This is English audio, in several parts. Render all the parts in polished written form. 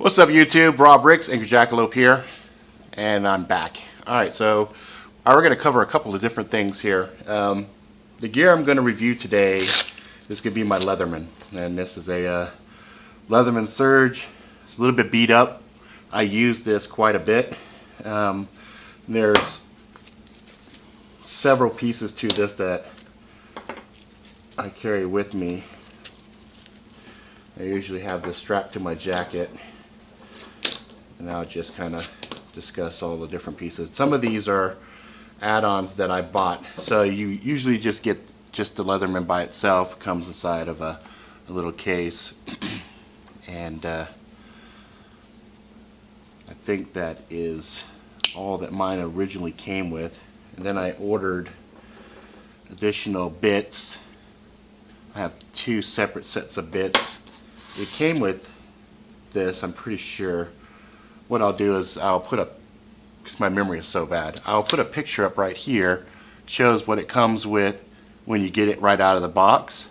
What's up, YouTube? Rob Ricks, Anchor Jackalope here, and I'm back. Alright, so we're going to cover a couple of different things here. The gear I'm going to review today is going to be my Leatherman, and this is a Leatherman Surge. It's a little bit beat up. I use this quite a bit. There's several pieces to this that I carry with me. I usually have this strapped to my jacket, and I'll just kind of discuss all the different pieces. Some of these are add-ons that I bought, so you usually just get just the Leatherman by itself. It comes inside of a little case, and I think that is all that mine originally came with. And then I ordered additional bits. I have two separate sets of bits. It came with this, I'm pretty sure. What I'll do is I'll put up, because my memory is so bad, I'll put a picture up right here. It shows what it comes with when you get it right out of the box.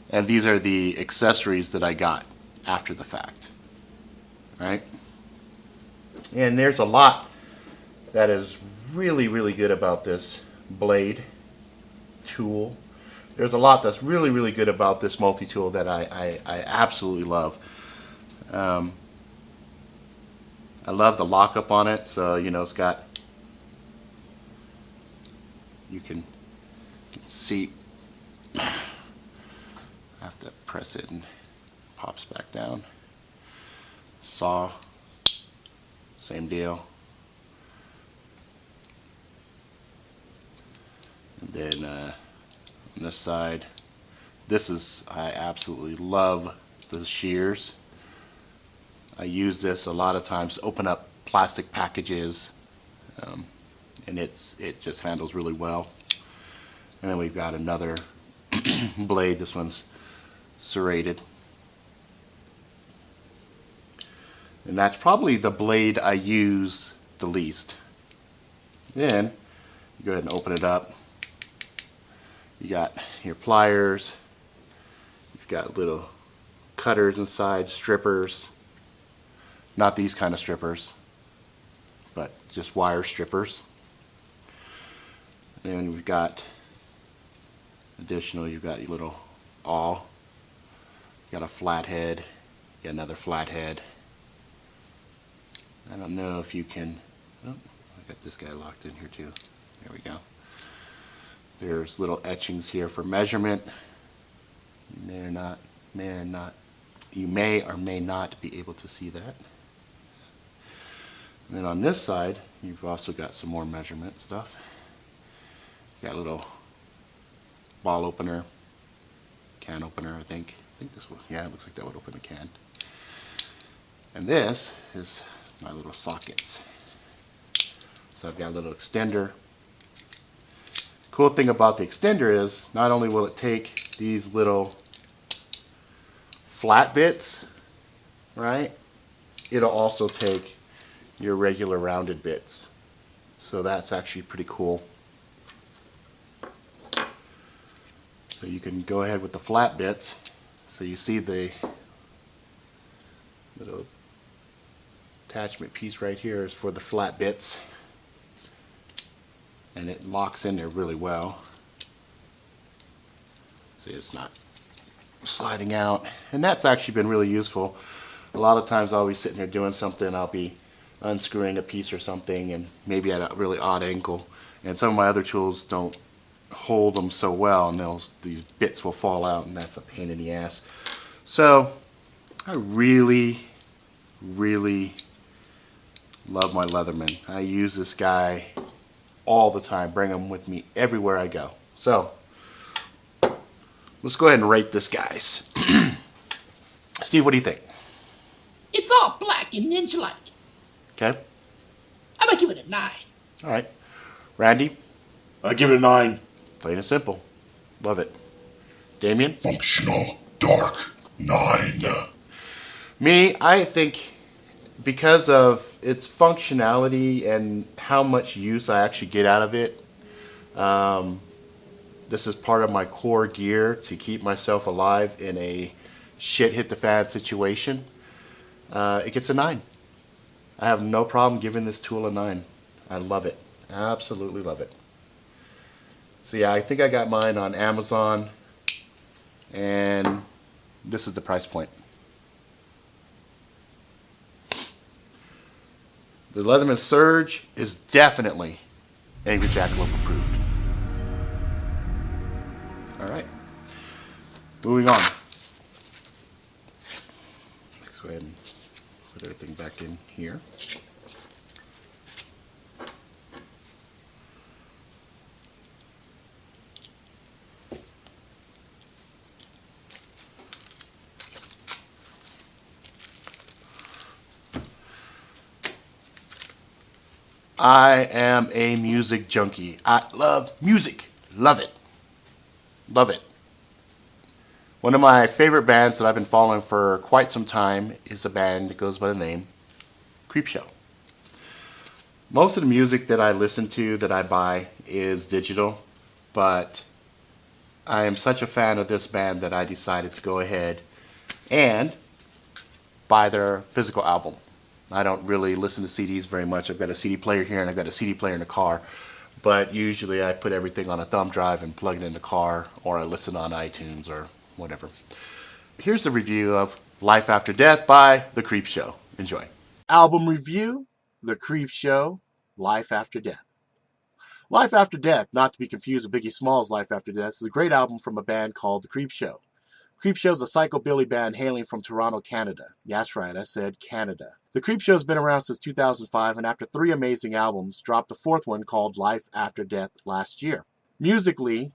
And these are the accessories that I got after the fact. Right? And there's a lot that is really, really good about this blade tool. There's a lot that's really, really good about this multi-tool that I absolutely love. I love the lockup on it, so you know it's got, you can see, I have to press it and it pops back down. Saw, same deal. And then on this side, I absolutely love the shears. I use this a lot of times to open up plastic packages, and it just handles really well. And then we've got another blade. This one's serrated, and that's probably the blade I use the least. Then you go ahead and open it up. You got your pliers, you've got little cutters inside, strippers, not these kind of strippers, but just wire strippers. And we've got additional, you've got your little awl, you got a flathead, you got another flathead. I don't know if you can, oh, I got this guy locked in here too. There we go. There's little etchings here for measurement. You may or may not be able to see that. And then on this side, you've also got some more measurement stuff. You got a little ball opener, can opener, I think this one, yeah, it looks like that would open a can. And this is my little sockets. So I've got a little extender. Cool thing about the extender is not only will it take these little flat bits, right, it'll also take your regular rounded bits. So that's actually pretty cool. So you can go ahead with the flat bits. So you see the little attachment piece right here is for the flat bits, and it locks in there really well. See, it's not sliding out, and that's actually been really useful. A lot of times I'll be sitting there doing something, I'll be unscrewing a piece or something, and maybe at a really odd angle, and some of my other tools don't hold them so well, and these bits will fall out, and that's a pain in the ass. So I really, really love my Leatherman. I use this guy all the time, bring him with me everywhere I go. So let's go ahead and rate this, guys. Steve, what do you think? It's all black and ninja-like. Okay. I'm gonna give it a 9. All right. Randy? I give it a 9. Plain and simple. Love it. Damien? Functional, dark, 9. Me, I think because of its functionality and how much use I actually get out of it, this is part of my core gear to keep myself alive in a shit hit the fan situation. it gets a 9. I have no problem giving this tool a 9. I love it. Absolutely love it. So yeah, I think I got mine on Amazon, and this is the price point. The Leatherman Surge is definitely Angry Jackalope approved. Alright, moving on. Let's go ahead and put everything back in here. I am a music junkie. I love music. Love it. Love it. One of my favorite bands that I've been following for quite some time is a band that goes by the name Creepshow. Most of the music that I listen to, that I buy, is digital, but I am such a fan of this band that I decided to go ahead and buy their physical album. I don't really listen to CDs very much. I've got a CD player here and I've got a CD player in the car, but usually I put everything on a thumb drive and plug it in the car, or I listen on iTunes or whatever. Here's a review of Life After Death by The Creepshow. Enjoy. Album review, The Creepshow, Life After Death. Life After Death, not to be confused with Biggie Smalls' Life After Death, is a great album from a band called The Creepshow. Creepshow is a psychobilly band hailing from Toronto, Canada. That's right, I said Canada. The Creepshow has been around since 2005, and after 3 amazing albums, dropped a 4th one called Life After Death last year. Musically,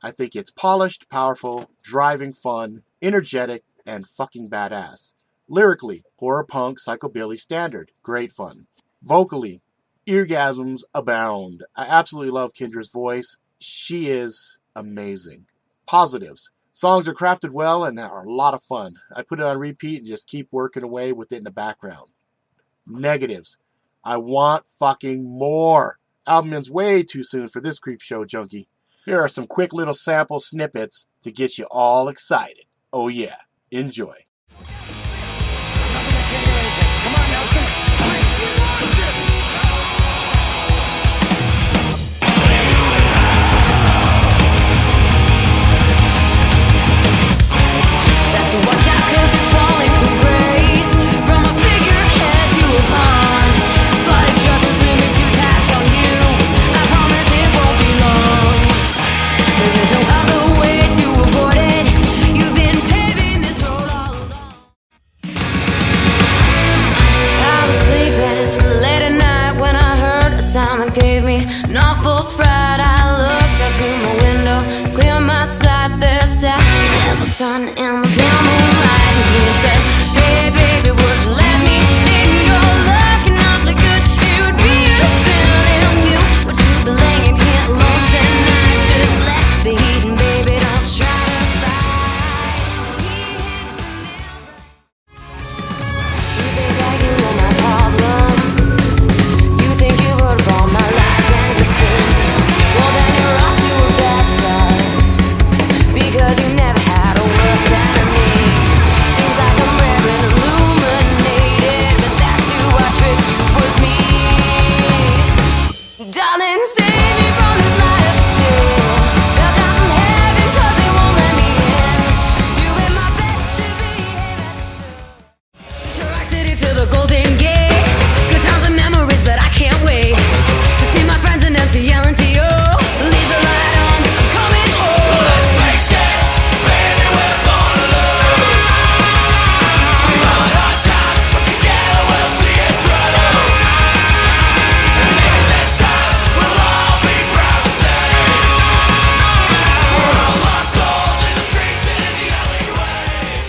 I think it's polished, powerful, driving fun, energetic, and fucking badass. Lyrically, horror punk, psychobilly standard. Great fun. Vocally, eargasms abound. I absolutely love Kendra's voice. She is amazing. Positives. Songs are crafted well and are a lot of fun. I put it on repeat and just keep working away with it in the background. Negatives. I want fucking more. Album ends way too soon for this Creepshow junkie. Here are some quick little sample snippets to get you all excited. Oh yeah, enjoy. Gave me an awful fright. I looked out to my window, clear my sight. There sat the sun in the pale moonlight, and he said, "Hey baby, would you let me in? You're looking awfully good. It would be a sin if you were to be laying here alone tonight. Just let the heat and baby, don't try to fight." You think that you know my problems? You think you've heard of all my lies and deceit? Well, then you're off to a bad start, because you never had a worse enemy. Seems like I'm rare and illuminated, but that's who I tricked you, was me. Darling, save me from this life of sin. Fell down from heaven 'cause they won't let me in. Doing my best to behave as I should. Detroit City to the Golden Gate. Good times and memories, but I can't wait to see my friends in empty yelling to you. Leave the light on, I'm coming home. Let's face it, baby, we're born to lose. We've had a hard time, but together we'll see it through. And maybe this time we'll all be proud to say we're all lost souls in the streets and in the alleyways.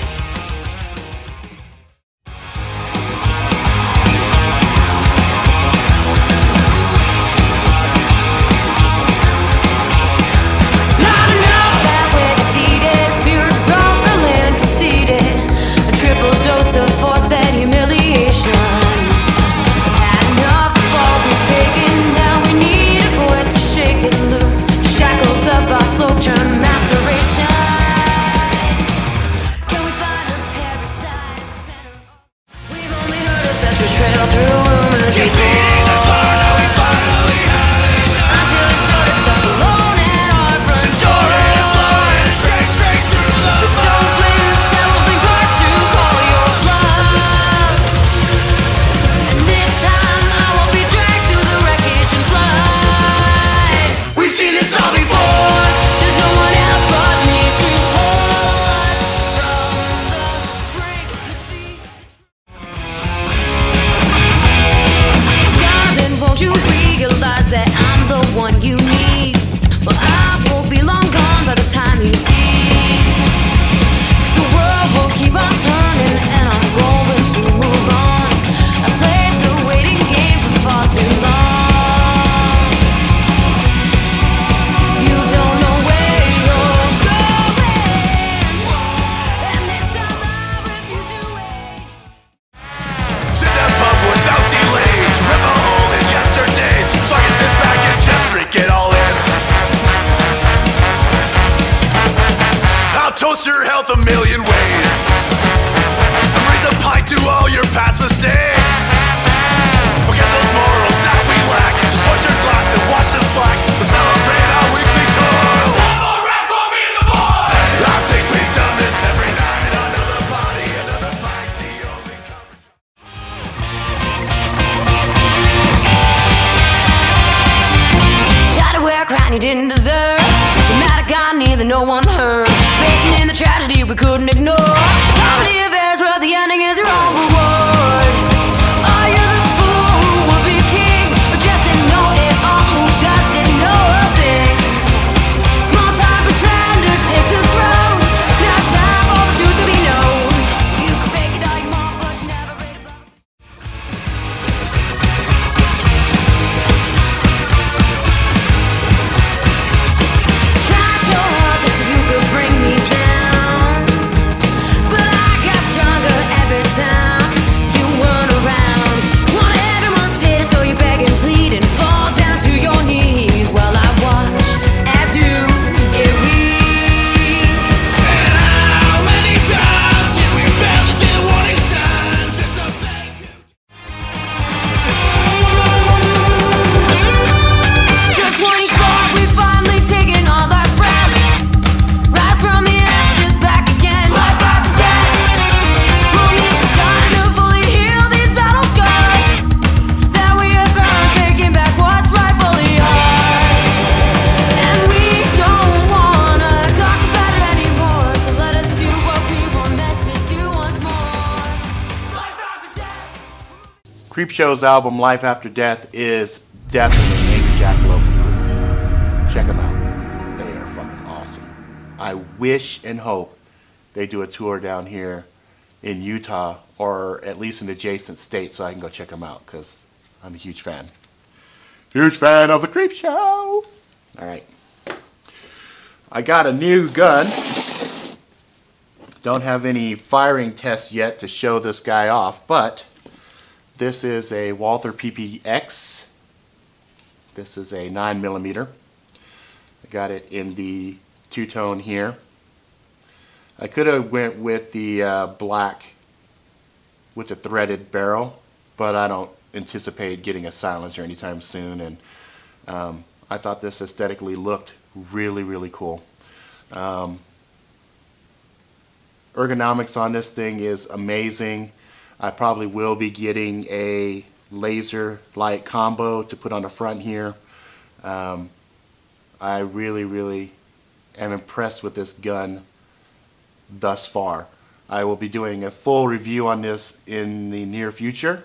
kind you didn't deserve. Dramatic irony that no one heard. Written in the tragedy we couldn't ignore. Comedy of errors where the ending is your own reward. Are you the fool who will be king? Or just a know-it-all who doesn't know a thing? Small time pretender takes the throne. Now it's time for the truth to be known. You can fake it all you want, but you never read about it. Tried so hard just so you could bring me down, but I got stronger every time you weren't around. Wanted everyone's pity, so you beg and plead and fall down to your knees while I watch as you get weak. And how many times did we fail to see the warning signs? Just a fake. Just when you thought we'd finally taken all that breath, rise from the ashes back again. Life after death. We'll need some time to fully heal these battle scars that we have found, taking back what's rightfully ours. And we don't wanna talk about it anymore, so let us do what we were meant to do once more. Life after death. Creepshow's album Life After Death is definitely Maybe Jackalope approved. Check them out. They are fucking awesome. I wish and hope they do a tour down here in Utah or at least an adjacent state so I can go check them out because I'm a huge fan. Huge fan of the Creepshow. Alright. I got a new gun. Don't have any firing tests yet to show this guy off, but this is a Walther PPX. This is a 9mm. I got it in the two-tone here. I could have went with the black with the threaded barrel, but I don't anticipate getting a silencer anytime soon, and I thought this aesthetically looked really, really cool. Ergonomics on this thing is amazing. I probably will be getting a laser light combo to put on the front here. I really, really am impressed with this gun thus far. I will be doing a full review on this in the near future,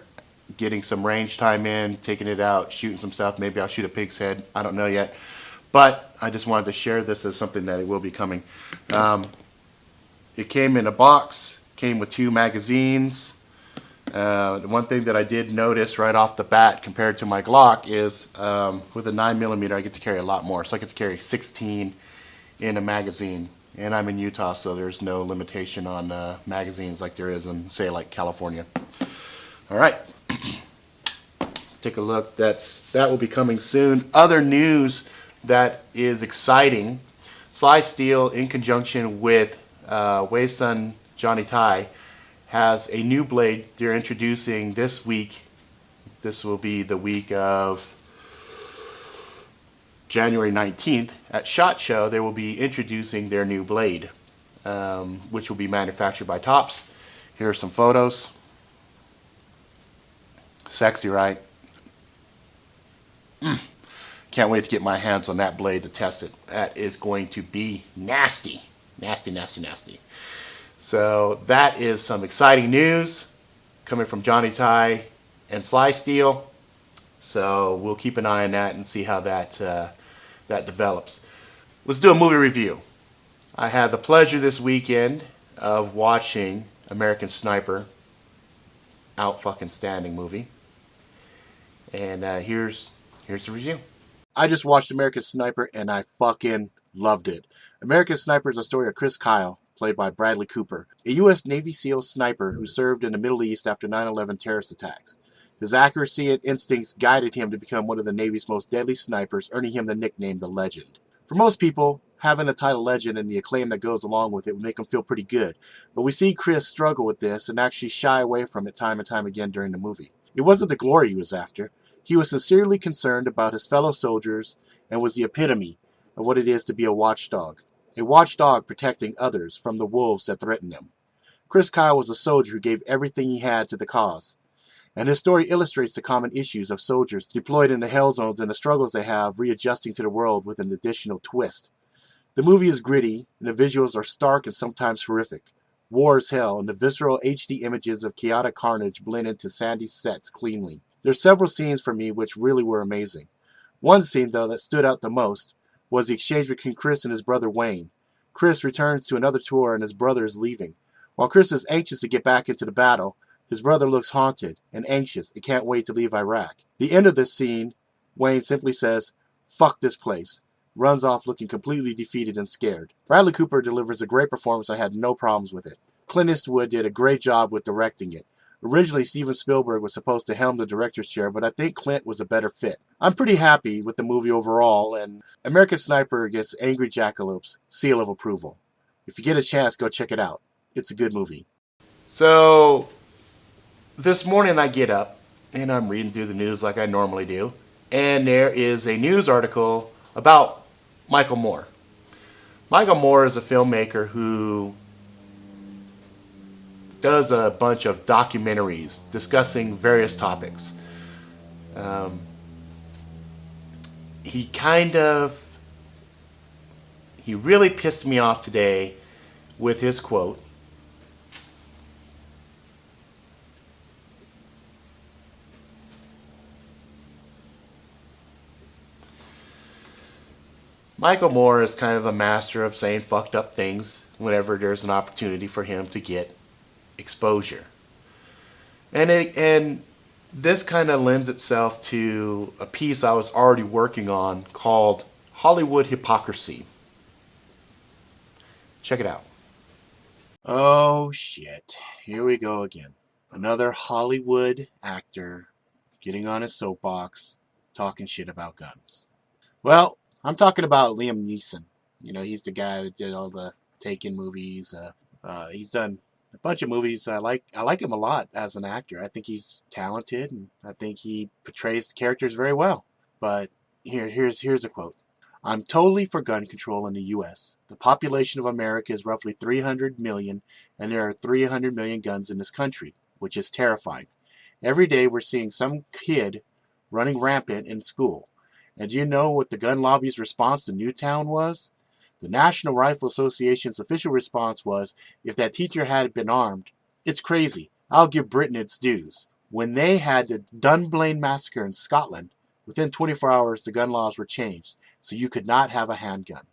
getting some range time in, taking it out, shooting some stuff. Maybe I'll shoot a pig's head. I don't know yet. But I just wanted to share this as something that it will be coming. It came in a box, came with 2 magazines. The one thing that I did notice right off the bat compared to my Glock is with a 9mm I get to carry a lot more. So I get to carry 16 in a magazine. And I'm in Utah, so there's no limitation on magazines like there is in, say, like California. Alright. Take a look. That will be coming soon. Other news that is exciting. Slysteel, in conjunction with Wei's son Johnny Tsai, has a new blade they're introducing this week. This will be the week of January 19th. At SHOT Show, they will be introducing their new blade, which will be manufactured by Tops. Here are some photos. Sexy, right? Can't wait to get my hands on that blade to test it. That is going to be nasty. Nasty, nasty, nasty. So that is some exciting news coming from Johnny Tsai and Slysteel. So we'll keep an eye on that and see how that develops. Let's do a movie review. I had the pleasure this weekend of watching American Sniper. Out fucking standing movie. And here's the review. I just watched American Sniper and I fucking loved it. American Sniper is a story of Chris Kyle, played by Bradley Cooper, a U.S. Navy SEAL sniper who served in the Middle East after 9/11 terrorist attacks. His accuracy and instincts guided him to become one of the Navy's most deadly snipers, earning him the nickname The Legend. For most people, having the title Legend and the acclaim that goes along with it would make them feel pretty good, but we see Chris struggle with this and actually shy away from it time and time again during the movie. It wasn't the glory he was after. He was sincerely concerned about his fellow soldiers and was the epitome of what it is to be a watchdog protecting others from the wolves that threaten them. Chris Kyle was a soldier who gave everything he had to the cause. And his story illustrates the common issues of soldiers deployed in the hell zones and the struggles they have readjusting to the world with an additional twist. The movie is gritty, and the visuals are stark and sometimes horrific. War is hell, and the visceral HD images of chaotic carnage blend into sandy sets cleanly. There are several scenes for me which really were amazing. One scene, though, that stood out the most was the exchange between Chris and his brother Wayne. Chris returns to another tour and his brother is leaving. While Chris is anxious to get back into the battle, his brother looks haunted and anxious and can't wait to leave Iraq. The end of this scene, Wayne simply says, "Fuck this place," runs off looking completely defeated and scared. Bradley Cooper delivers a great performance. I had no problems with it. Clint Eastwood did a great job with directing it. Originally, Steven Spielberg was supposed to helm the director's chair, but I think Clint was a better fit. I'm pretty happy with the movie overall, and American Sniper gets Angry Jackalopes seal of approval. If you get a chance, go check it out. It's a good movie. So, this morning I get up, and I'm reading through the news like I normally do, and there is a news article about Michael Moore. Michael Moore is a filmmaker who does a bunch of documentaries discussing various topics. He really pissed me off today with his quote. Michael Moore is kind of a master of saying fucked up things whenever there's an opportunity for him to get exposure. And this kind of lends itself to a piece I was already working on called Hollywood Hypocrisy. Check it out. Oh shit. Here we go again. Another Hollywood actor getting on his soapbox talking shit about guns. Well, I'm talking about Liam Neeson. You know, he's the guy that did all the Taken movies. He's done a bunch of movies. I like him a lot as an actor. I think he's talented, and I think he portrays the characters very well. But here's a quote. "I'm totally for gun control in the U.S. The population of America is roughly 300 million, and there are 300 million guns in this country, which is terrifying. Every day we're seeing some kid running rampant in school. And do you know what the gun lobby's response to Newtown was? The National Rifle Association's official response was, if that teacher had been armed, it's crazy. I'll give Britain its dues. When they had the Dunblane massacre in Scotland, within 24 hours the gun laws were changed, so you could not have a handgun."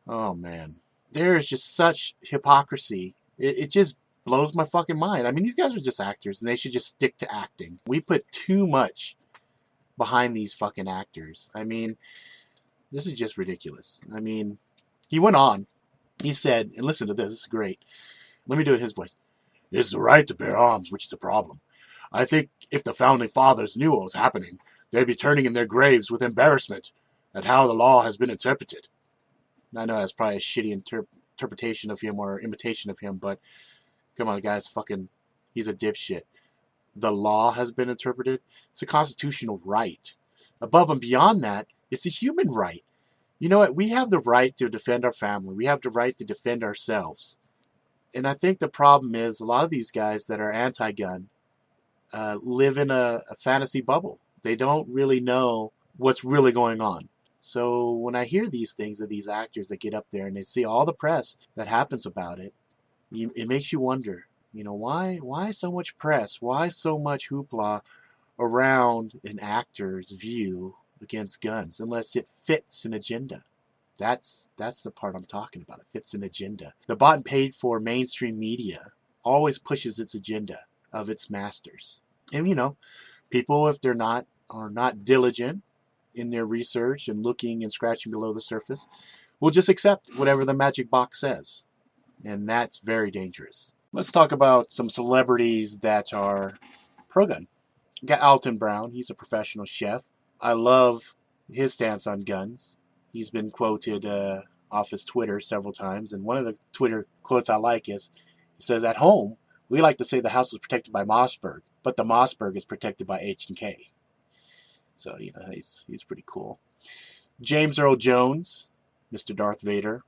Oh man. There is just such hypocrisy. It just blows my fucking mind. I mean, these guys are just actors, and they should just stick to acting. We put too much behind these fucking actors. I mean, this is just ridiculous. I mean, he went on. He said, and listen to this, this is great. Let me do it in his voice. "It's the right to bear arms, which is the problem. I think if the founding fathers knew what was happening, they'd be turning in their graves with embarrassment at how the law has been interpreted." I know that's probably a shitty interpretation of him or imitation of him, but come on, guys, he's a dipshit. The law has been interpreted. It's a constitutional right. Above and beyond that, it's a human right. You know what? We have the right to defend our family. We have the right to defend ourselves. And I think the problem is a lot of these guys that are anti-gun live in a fantasy bubble. They don't really know what's really going on. So when I hear these things of these actors that get up there and they see all the press that happens about it, it makes you wonder, you know, why so much press? Why so much hoopla around an actor's view against guns unless it fits an agenda? That's the part I'm talking about. It fits an agenda. The bought and paid for mainstream media always pushes its agenda of its masters. And you know, people, if they're not diligent in their research and looking and scratching below the surface, will just accept whatever the magic box says. And that's very dangerous. Let's talk about some celebrities that are pro-gun. We got Alton Brown. He's a professional chef. I love his stance on guns. He's been quoted off his Twitter several times. And one of the Twitter quotes I like is, he says, "At home, we like to say the house is protected by Mossberg, but the Mossberg is protected by H&K." So, you know, he's pretty cool. James Earl Jones, Mr. Darth Vader.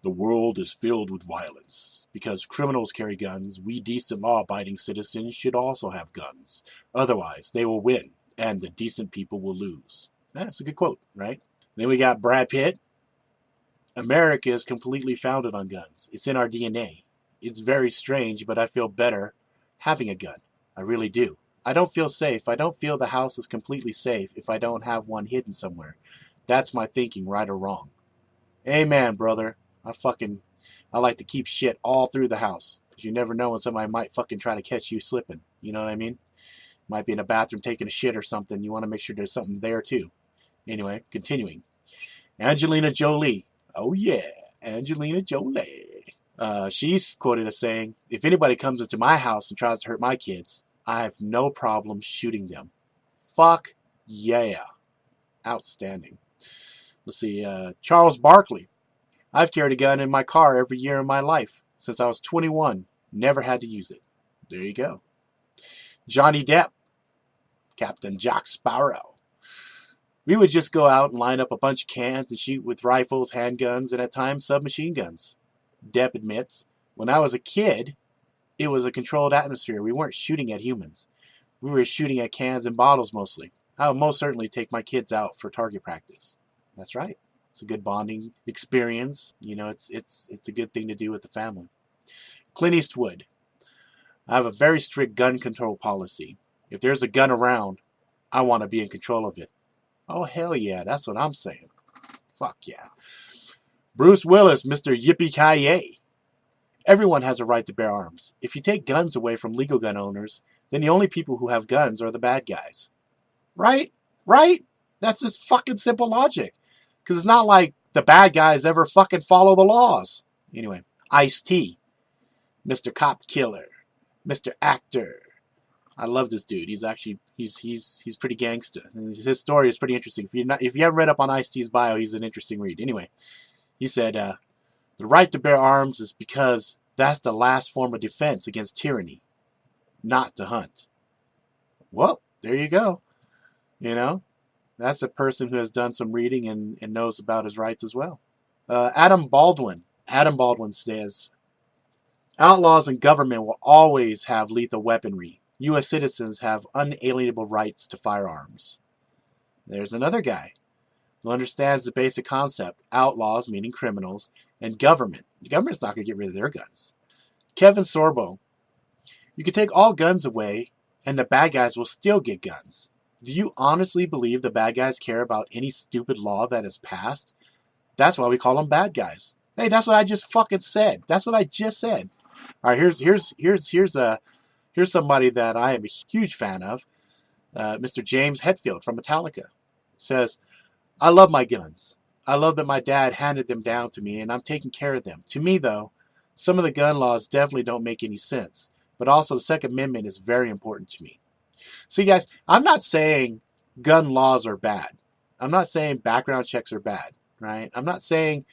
The world is filled with violence. Because criminals carry guns, we decent law-abiding citizens should also have guns. Otherwise, they will win, and the decent people will lose. That's a good quote, right? Then we got Brad Pitt. America is completely founded on guns. It's in our DNA. It's very strange, but I feel better having a gun. I really do. I don't feel safe. I don't feel the house is completely safe if I don't have one hidden somewhere. That's my thinking, right or wrong. Amen, brother. I like to keep shit all through the house. You never know when somebody might fucking try to catch you slipping. You know what I mean? Might be in a bathroom taking a shit or something. You want to make sure there's something there too. Anyway, continuing. Angelina Jolie. Oh yeah, Angelina Jolie. She's quoted as saying, if anybody comes into my house and tries to hurt my kids, I have no problem shooting them. Fuck yeah. Outstanding. Let's see, Charles Barkley. I've carried a gun in my car every year of my life. Since I was 21. Never had to use it. There you go. Johnny Depp. Captain Jack Sparrow. We would just go out and line up a bunch of cans and shoot with rifles, handguns, and at times submachine guns. Depp admits, when I was a kid, it was a controlled atmosphere. We weren't shooting at humans. We were shooting at cans and bottles mostly. I would most certainly take my kids out for target practice. That's right. It's a good bonding experience. You know, it's a good thing to do with the family. Clint Eastwood. I have a very strict gun control policy. If there's a gun around, I want to be in control of it. Oh, hell yeah. That's what I'm saying. Fuck yeah. Bruce Willis, Mr. Yippee-ki-yay. Everyone has a right to bear arms. If you take guns away from legal gun owners, then the only people who have guns are the bad guys. Right? Right? That's just fucking simple logic. Because it's not like the bad guys ever fucking follow the laws. Anyway, Ice-T. Mr. Cop Killer. Mr. Actor. I love this dude. He's actually, he's pretty gangster. And his story is pretty interesting. If you haven't read up on Ice-T's bio, he's an interesting read. Anyway, he said, the right to bear arms is because that's the last form of defense against tyranny, not to hunt. Well, there you go. You know, that's a person who has done some reading and knows about his rights as well. Adam Baldwin. Adam Baldwin says, outlaws and government will always have lethal weaponry. U.S. citizens have unalienable rights to firearms. There's another guy who understands the basic concept. Outlaws, meaning criminals, and government. The government's not going to get rid of their guns. Kevin Sorbo. You can take all guns away, and the bad guys will still get guns. Do you honestly believe the bad guys care about any stupid law that is passed? That's why we call them bad guys. Hey, that's what I just fucking said. That's what I just said. All right, here's somebody that I am a huge fan of. Mr. James Hetfield from Metallica says, I love my guns. I love that my dad handed them down to me, and I'm taking care of them. To me, though, some of the gun laws definitely don't make any sense. But also, the Second Amendment is very important to me. See, guys, I'm not saying gun laws are bad. I'm not saying background checks are bad, right? I'm not saying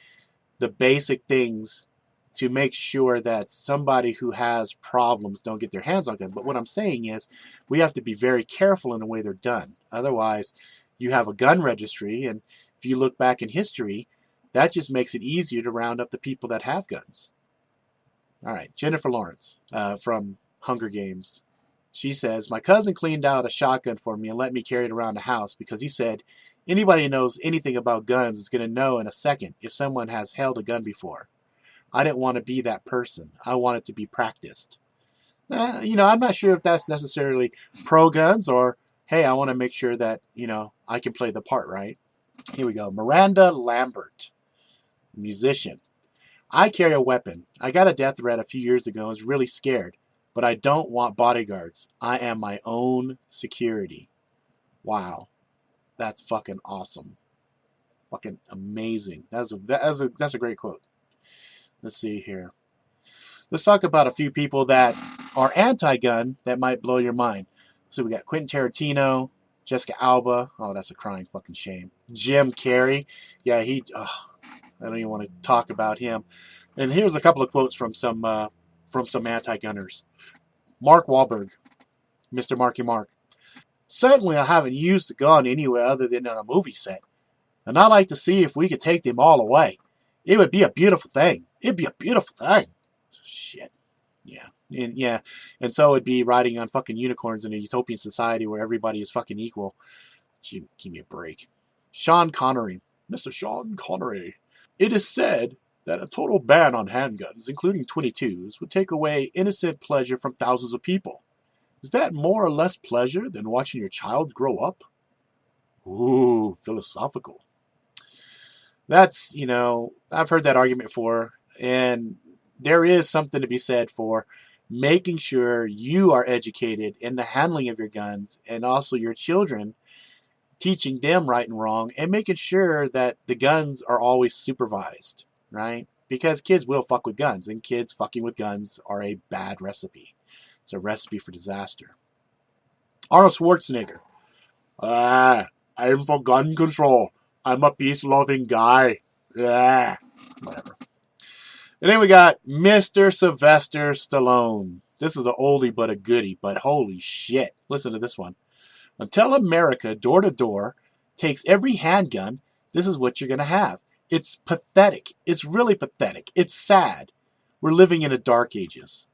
the basic things to make sure that somebody who has problems don't get their hands on guns. But what I'm saying is we have to be very careful in the way they're done. Otherwise, you have a gun registry, and if you look back in history, that just makes it easier to round up the people that have guns. All right, Jennifer Lawrence from Hunger Games. She says, my cousin cleaned out a shotgun for me and let me carry it around the house because he said, anybody who knows anything about guns is going to know in a second if someone has held a gun before. I didn't want to be that person. I wanted to be practiced. I'm not sure if that's necessarily pro-guns or, hey, I want to make sure that, I can play the part, right? Here we go. Miranda Lambert, musician. I carry a weapon. I got a death threat a few years ago and was really scared. But I don't want bodyguards. I am my own security. Wow. That's fucking awesome. Fucking amazing. That's a great quote. Let's see here. Let's talk about a few people that are anti-gun that might blow your mind. So we got Quentin Tarantino, Jessica Alba. Oh, that's a crying fucking shame. Jim Carrey. Yeah, I don't even want to talk about him. And here's a couple of quotes from some anti-gunners. Mark Wahlberg, Mr. Marky Mark. Certainly I haven't used a gun anywhere other than on a movie set. And I'd like to see if we could take them all away. It would be a beautiful thing. It'd be a beautiful thing. Shit. Yeah. And so it'd be riding on fucking unicorns in a utopian society where everybody is fucking equal. Give me a break. Sean Connery. Mr. Sean Connery. It is said that a total ban on handguns, including 22s, would take away innocent pleasure from thousands of people. Is that more or less pleasure than watching your child grow up? Ooh, philosophical. That's, I've heard that argument before, and there is something to be said for making sure you are educated in the handling of your guns and also your children, teaching them right and wrong, and making sure that the guns are always supervised, right? Because kids will fuck with guns, and kids fucking with guns are a bad recipe. It's a recipe for disaster. Arnold Schwarzenegger. I'm for gun control. I'm a peace-loving guy. Yeah, whatever. And then we got Mr. Sylvester Stallone. This is an oldie but a goodie, but holy shit. Listen to this one. Until America, door to door, takes every handgun, this is what you're going to have. It's pathetic. It's really pathetic. It's sad. We're living in the dark ages.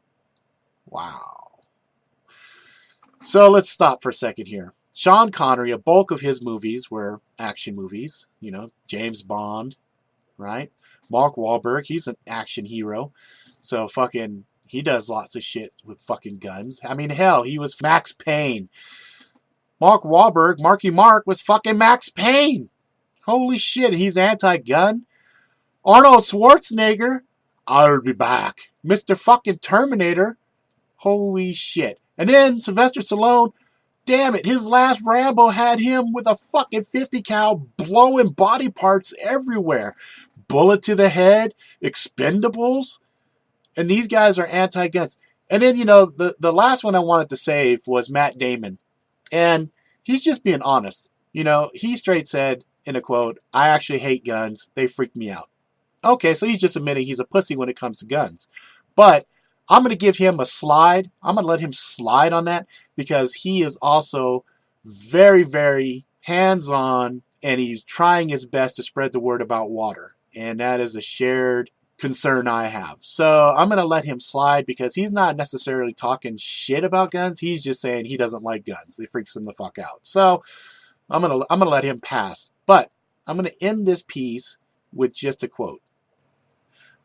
Wow. So let's stop for a second here. Sean Connery, a bulk of his movies were action movies. James Bond, right? Mark Wahlberg, he's an action hero. So fucking, he does lots of shit with fucking guns. I mean, hell, he was Max Payne. Mark Wahlberg, Marky Mark, was fucking Max Payne. Holy shit, he's anti-gun. Arnold Schwarzenegger, I'll be back. Mr. fucking Terminator. Holy shit. And then Sylvester Stallone, damn it, his last Rambo had him with a fucking 50 cal blowing body parts everywhere. Bullet to the head, Expendables. And these guys are anti-guns. And then, the last one I wanted to save was Matt Damon. And he's just being honest. He straight said in a quote, I actually hate guns. They freak me out. Okay, so he's just admitting he's a pussy when it comes to guns. But I'm going to give him a slide. I'm going to let him slide on that because he is also very, very hands-on and he's trying his best to spread the word about water. And that is a shared concern I have. So I'm going to let him slide because he's not necessarily talking shit about guns. He's just saying he doesn't like guns. They freaks him the fuck out. So I'm going to let him pass. But I'm going to end this piece with just a quote.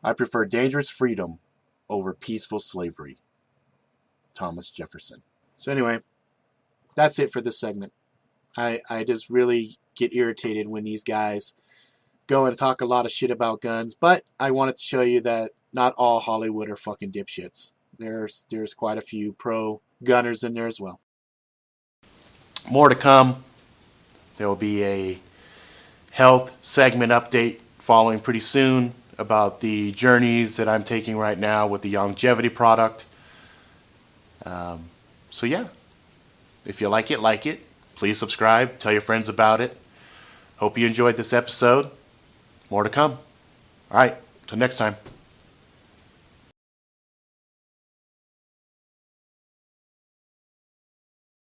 I prefer dangerous freedom over peaceful slavery. Thomas Jefferson. So anyway, that's it for this segment. I just really get irritated when these guys go and talk a lot of shit about guns, but I wanted to show you that not all Hollywood are fucking dipshits. There's quite a few pro gunners in there as well. More to come. There will be a health segment update following pretty soon about the journeys that I'm taking right now with the longevity product. So yeah, if you like it, please subscribe, tell your friends about it. Hope you enjoyed this episode. More to come. All right, till next time.